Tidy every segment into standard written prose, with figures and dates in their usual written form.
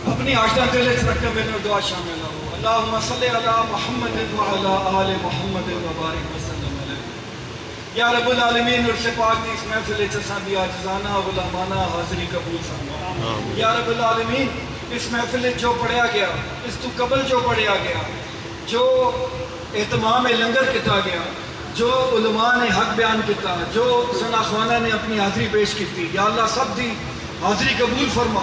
اپنی آشنا دل رکھ کے میرے دعا شامل ہو. اللہم صلی علی محمد وعلی آل محمد وبارک وسلم علیہ. یا رب العالمین عرش پاک دی اس محفل چساں دی عاجزانہ غلامانہ حاضری قبول فرما. یا رب العالمین اس محفل جو پڑھیا گیا، اس تو قبل جو پڑھیا گیا، جو اہتمام لنگر کیتا گیا، جو علماء نے حق بیان کیتا، جو ثنا خوانہ نے اپنی حاضری پیش کی، یا اللہ سب دی حاضری قبول فرما.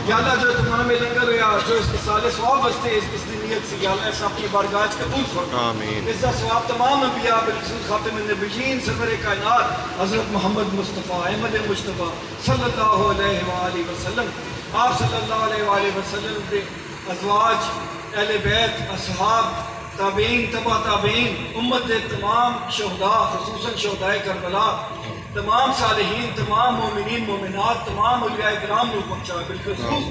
یا اللہ جو اہتمام لنگر ہوا، جو اس کے سال ثواب واسطے اس دی نیت سے، یا اللہ اس اپنی بارگاہ قبول فرما. اس کا ثواب تمام انبیاء بالخصوص خاتم النبیین سرور کائنات حضرت محمد مصطفیٰ احمد مصطفیٰ صلی اللہ علیہ وآلہ وسلم، آپ صلی اللہ علیہ وآلہ وسلم کے ازواج، اہل بیت، اصحاب، تابعین، تبع تابعین، امت کے تمام شہداء، خصوصاً شہداء کربلا، تمام صالحین، تمام مومنین مومنات، تمام اولیاء کرام کو پہنچا. بالخصوص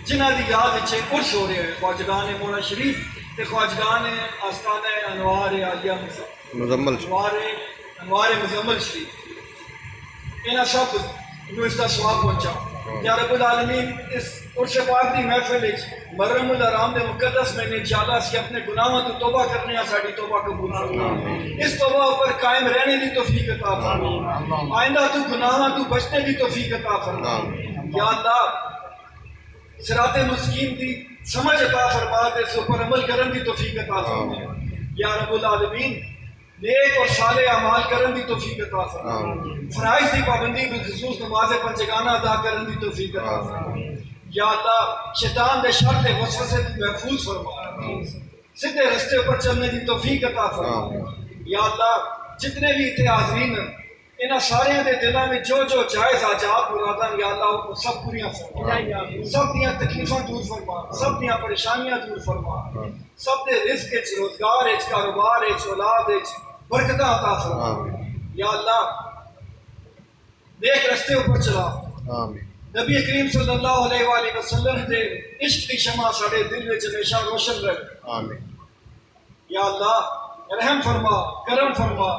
جنہ دی یاد اچھے عرش ہو رہے ہیں، خواجگان مولا شریف تے خواجگان آستانہ انوار عالیہ مزمل شریف، انہاں سب کو اس کا ثواب پہنچا. یا رب العالمین اس عرش پاک دی محفل محرم الحرام دے مقدس میں انشاءاللہ اس کے اپنے گناہوں تو توبہ کرنے ہیں، ساری توبہ قبول فرما. اس توبہ اوپر قائم رہنے دی توفیق عطا فرما. آئندہ تو گناہوں تو بچنے دی توفیق عطا فرما. یا اللہ صراط مستقیم دی سمجھ عطا فرما تے اس اوپر عمل کرن دی توفیق عطا فرما. یا رب العالمین نیک اور صالح اعمال کرن دی توفیق عطا فرما. فرائض دی پابندی بالخصوص نماز پنجگانہ ادا کرن دی توفیق عطا فرما. یا اللہ شیطان دے شر تے وسوسے سے محفوظ فرما، سیدھے رستے پر چلنے دی توفیق عطا فرما. یا اللہ جتنے بھی اتنے حاضرین ہیں، انہاں سارے دے دلوں میں جو جو جائز حاجات مراداں یا اللہ سب پوریاں فرما. سب دیاں تکلیفاں دور فرما، سب دیاں پریشانیاں دور فرما، سب دے رزق وچ، روزگار وچ، کاروبار وچ، اولاد وچ برکتاں عطا فرما. یا اللہ نیک رستے اوپر چلا. نبی کریم صلی اللہ علیہ وآلہ وسلم دے عشق کی شمع ساڑے دل وچ ہمیشہ روشن رہے. یا اللہ رحم فرما، کرم فرما،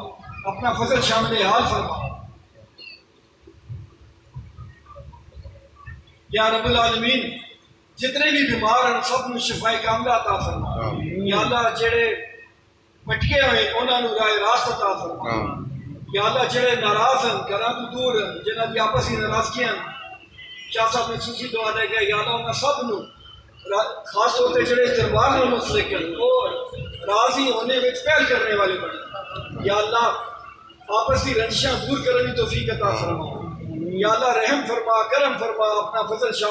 اپنا فضل شامل حال فرما. یا رب العالمین جتنے بھی بیمار ہیں سب نو شفائے کاملہ عطا فرما. یا اللہ جڑے بھٹکے ہوئے انہاں نو راہ راست عطا فرما. یا اللہ جڑے ناراض ہیں، گھراں تو دور ہیں، جنہاں دی آپسی ناراضگیاں ہیں، شاہ صاحب نے خصوصی دعا دے گیا. یا اللہ انہاں سب نو خاص طور پہ جڑے دربار میں مسلک ہیں وہ راضی ہونے میں پہل کرنے والے بنے. یا اللہ آپس کی رنجشاں دور کرنے کی توفیق عطا فرما. یا اللہ رحم فرما، کرم فرما، اپنا فضل شامل